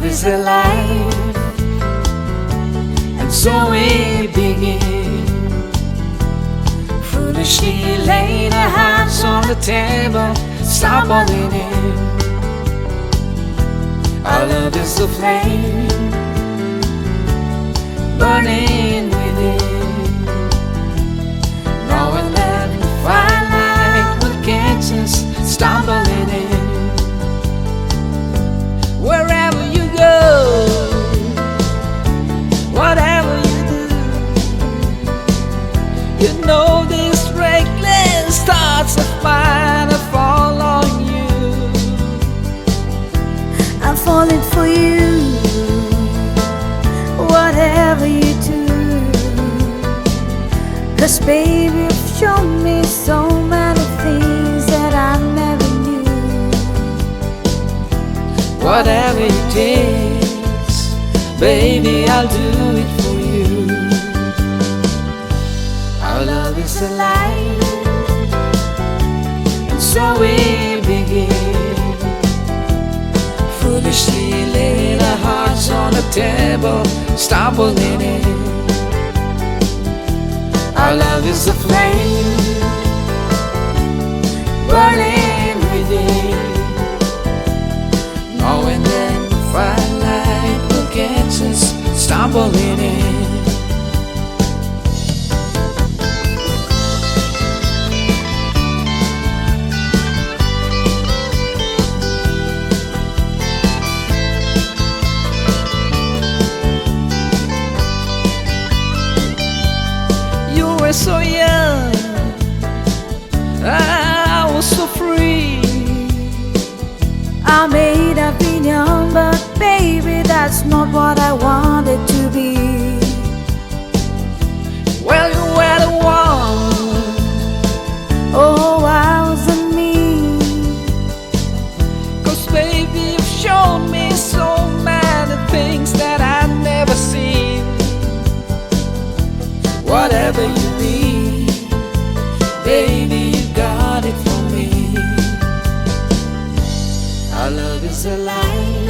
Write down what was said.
is alive, and so we begin. Foolishly laying our hearts on the table, stumbling in. Our love is a flame burning within, knowing that the firelight will catch us stumbling in. Wherever you go, whatever you do, you know these reckless thoughts of mine are fall on you. I'm falling for you, whatever you do. 'Cause baby, you've shown me so many things that I never knew. Whatever it takes, baby, I'll do it for you. Our love is alive, and so we begin. Foolishly laying our hearts on the table, stumbling in. Our love is a flame burning within, knowing that the firelight will catch us stumbling in. You were so young, I was so free. I may have been young, but baby, that's not what I wanted to be. Well, you were the one. Oh, I wasn't me. 'Cause baby, you've shown me so many things that I've never seen. Whatever you need, baby, you got it for me. Our love is alive,